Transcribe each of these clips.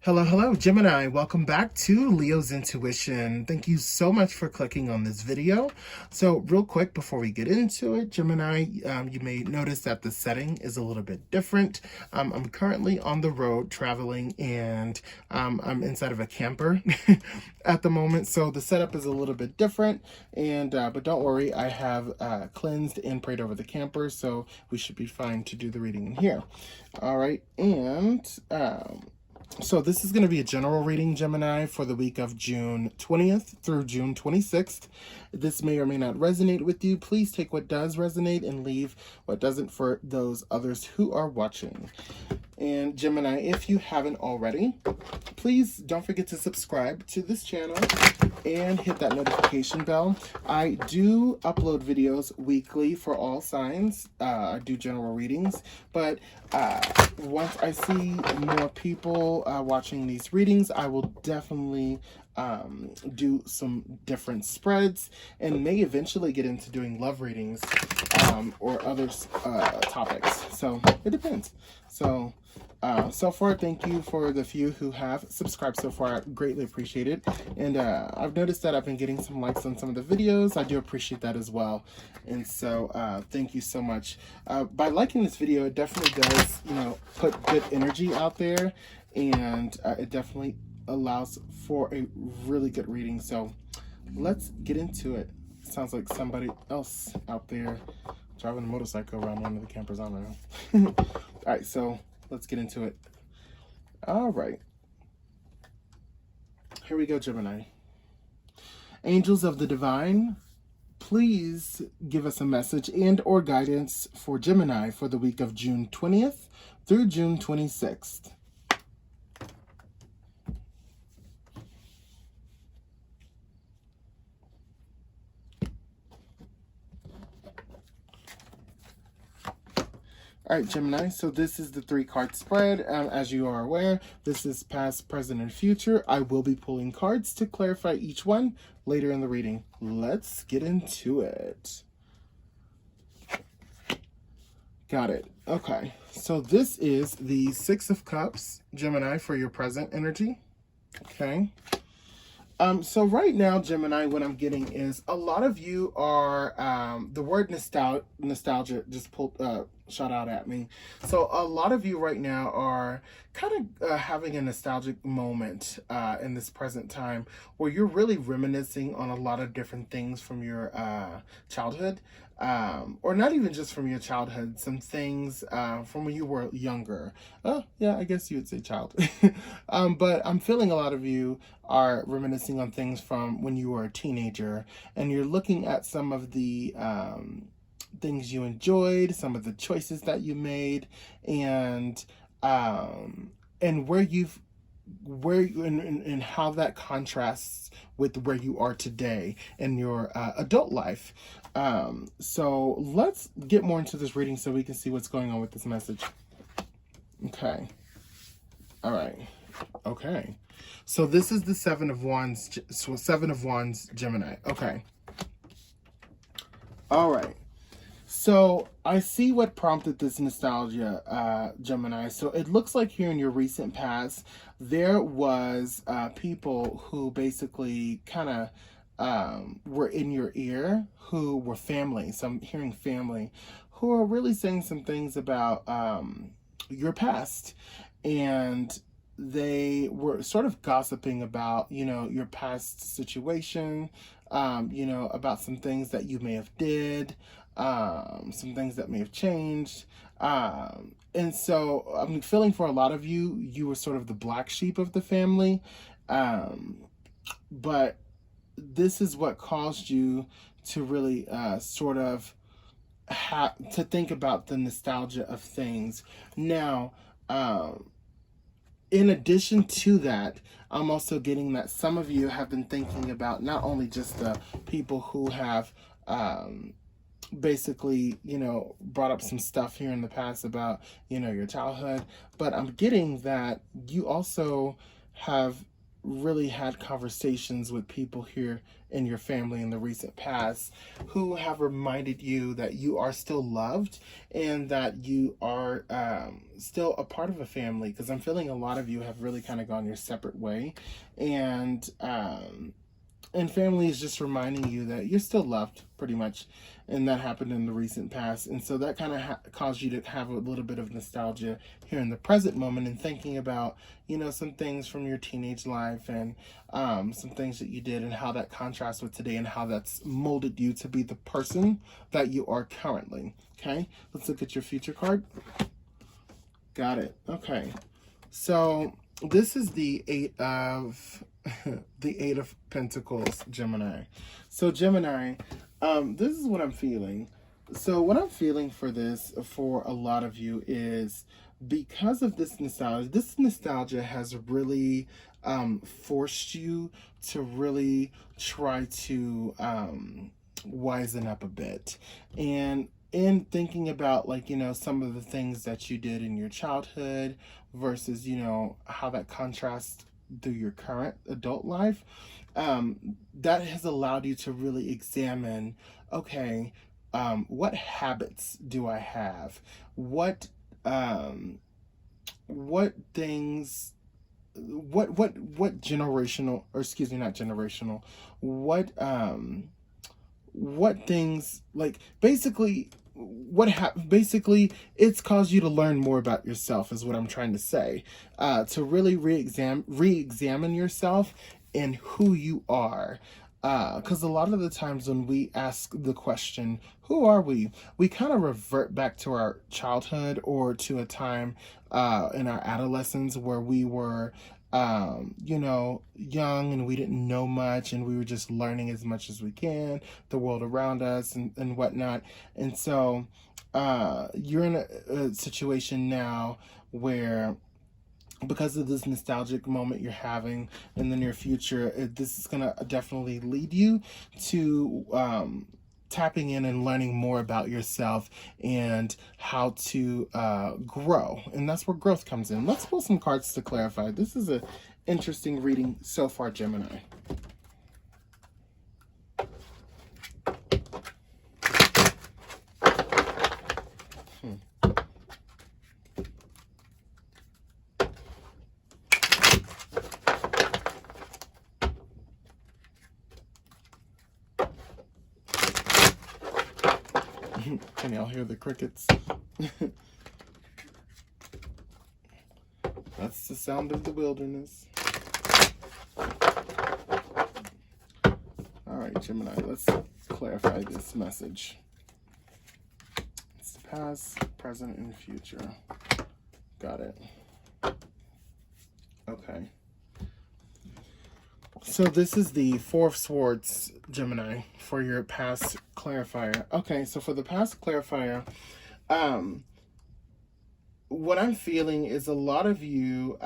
Hello, hello, Gemini. Welcome back to Leo's Intuition. Thank you so much for clicking on this video. So real quick, before we get into it, Gemini, you may notice that the setting is a little bit different. I'm currently on the road traveling and I'm inside of a camper at the moment. So the setup is a little bit different. But don't worry, I have cleansed and prayed over the camper. So we should be fine to do the reading in here. All right. So this is going to be a general reading, Gemini, for the week of June 20th through June 26th. This may or may not resonate with you. Please take what does resonate and leave what doesn't for those others who are watching. And Gemini, if you haven't already, please don't forget to subscribe to this channel and hit that notification bell. I do upload videos weekly for all signs. I do general readings, but once I see more people watching these readings, I will definitely do some different spreads and may eventually get into doing love readings or other topics. So it depends. So far, thank you for the few who have subscribed so far. I greatly appreciate it. And I've noticed that I've been getting some likes on some of the videos. I do appreciate that as well. And so thank you so much. By liking this video, it definitely does, put good energy out there. And it definitely allows for a really good reading. So let's get into it. Sounds like somebody else out there driving a motorcycle around one of the campers. I don't know. All right, so let's get into it. All right. Here we go, Gemini. Angels of the Divine, please give us a message and or guidance for Gemini for the week of June 20th through June 26th. All right, Gemini, so this is the 3-card spread. As you are aware, this is past, present, and future. I will be pulling cards to clarify each one later in the reading. Let's get into it. Got it. Okay, so this is the 6 of Cups, Gemini, for your present energy. Okay. So right now, Gemini, what I'm getting is a lot of you are, the word nostalgia just shot out at me. So a lot of you right now are kind of having a nostalgic moment in this present time where you're really reminiscing on a lot of different things from your childhood. Or not even just from your childhood, some things from when you were younger. Oh, yeah, I guess you would say child. But I'm feeling a lot of you are reminiscing on things from when you were a teenager, and you're looking at some of the things you enjoyed, some of the choices that you made, and and how that contrasts with where you are today in your adult life. So let's get more into this reading so we can see what's going on with this message. Okay. All right. Okay. So this is the 7 of Wands. So 7 of Wands, Gemini. Okay. All right. So I see what prompted this nostalgia, Gemini. So it looks like here in your recent past, there was people who basically kind of were in your ear, who were family. So I'm hearing family who are really saying some things about your past. And they were sort of gossiping about, your past situation, about some things that you may have did, some things that may have changed. And so I'm feeling for a lot of you, you were sort of the black sheep of the family. But this is what caused you to really sort of to think about the nostalgia of things. Now, in addition to that, I'm also getting that some of you have been thinking about not only just the people who have basically, brought up some stuff here in the past about, your childhood, but I'm getting that you also have really had conversations with people here in your family in the recent past who have reminded you that you are still loved and that you are still a part of a family, because I'm feeling a lot of you have really kind of gone your separate way, and family is just reminding you that you're still loved, pretty much. And that happened in the recent past. And so that kind of caused you to have a little bit of nostalgia here in the present moment and thinking about, some things from your teenage life and some things that you did and how that contrasts with today and how that's molded you to be the person that you are currently. Okay, let's look at your future card. Got it. Okay. So this is the the Eight of Pentacles, Gemini. So Gemini, this is what I'm feeling. So what I'm feeling for a lot of you is because of this nostalgia has really forced you to really try to wisen up a bit. And in thinking about some of the things that you did in your childhood versus, how that contrasts through your current adult life, that has allowed you to really examine, okay, what habits do I have? What things, what generational, or excuse me, not generational, what things, like, basically basically it's caused you to learn more about yourself, is what I'm trying to say, to really re-examine yourself and who you are, because a lot of the times when we ask the question, who are we kind of revert back to our childhood or to a time in our adolescence where we were young and we didn't know much and we were just learning as much as we can, the world around us and whatnot. And so you're in a situation now where, because of this nostalgic moment you're having in the near future, this is going to definitely lead you to tapping in and learning more about yourself and how to grow. And that's where growth comes in. Let's pull some cards to clarify. This is an interesting reading so far, Gemini. Can y'all hear the crickets? That's the sound of the wilderness. All right, Gemini, let's clarify this message. It's the past, present, and future. Got it. Okay. So this is the Four of Swords, Gemini, for your past clarifier. Okay, so for the past clarifier, what I'm feeling is a lot of you,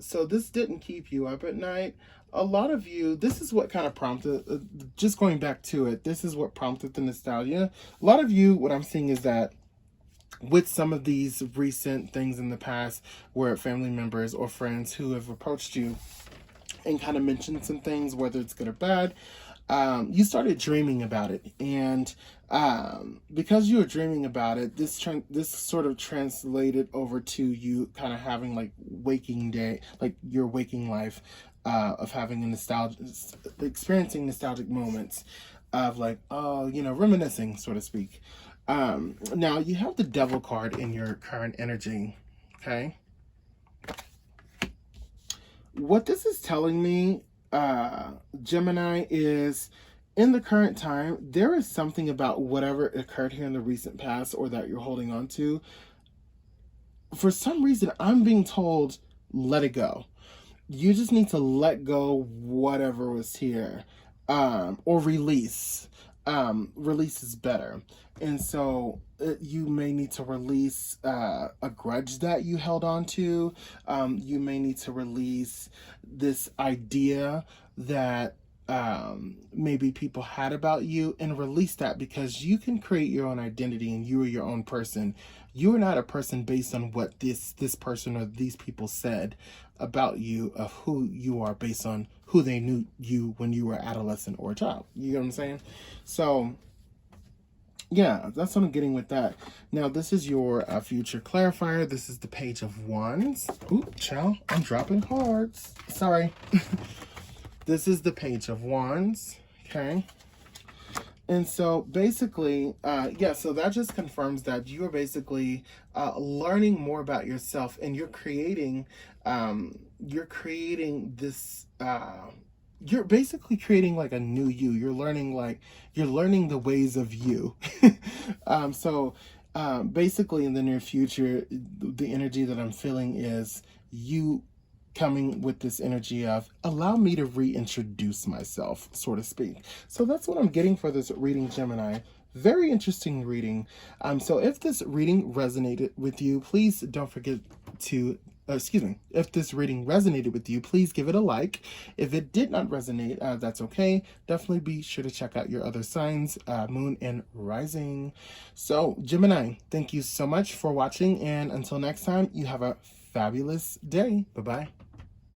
so this didn't keep you up at night. A lot of you, this is what kind of prompted, just going back to it, this is what prompted the nostalgia. A lot of you, what I'm seeing is that with some of these recent things in the past where family members or friends who have approached you and kind of mentioned some things, whether it's good or bad, you started dreaming about it. And because you were dreaming about it, this sort of translated over to you kind of having like waking day, like your waking life, of having experiencing nostalgic moments of like, reminiscing, so to speak. Now you have the Devil card in your current energy, okay? What this is telling me, Gemini, is in the current time, there is something about whatever occurred here in the recent past or that you're holding on to. For some reason, I'm being told, let it go. You just need to let go whatever was here, or release. Release is better. And so you may need to release a grudge that you held on to. You may need to release this idea that maybe people had about you, and release that, because you can create your own identity and you are your own person. You are not a person based on what this person or these people said about you, of who you are based on who they knew you when you were adolescent or a child. You know what I'm saying? So yeah, that's what I'm getting with that. Now, this is your future clarifier. This is the Page of Wands. Ooh, child, I'm dropping cards. Sorry. This is the Page of Wands, okay? And so basically, yeah, so that just confirms that you are basically learning more about yourself, and you're creating this, you're basically creating like a new you. You're learning the ways of you. So basically in the near future, the energy that I'm feeling is you coming with this energy of, allow me to reintroduce myself, so to speak. So that's what I'm getting for this reading, Gemini. Very interesting reading. So if this reading resonated with you, please don't forget to, if this reading resonated with you, please give it a like. If it did not resonate, that's okay. Definitely be sure to check out your other signs, moon and rising. So Gemini, thank you so much for watching, and until next time, you have a fabulous day. Bye-bye.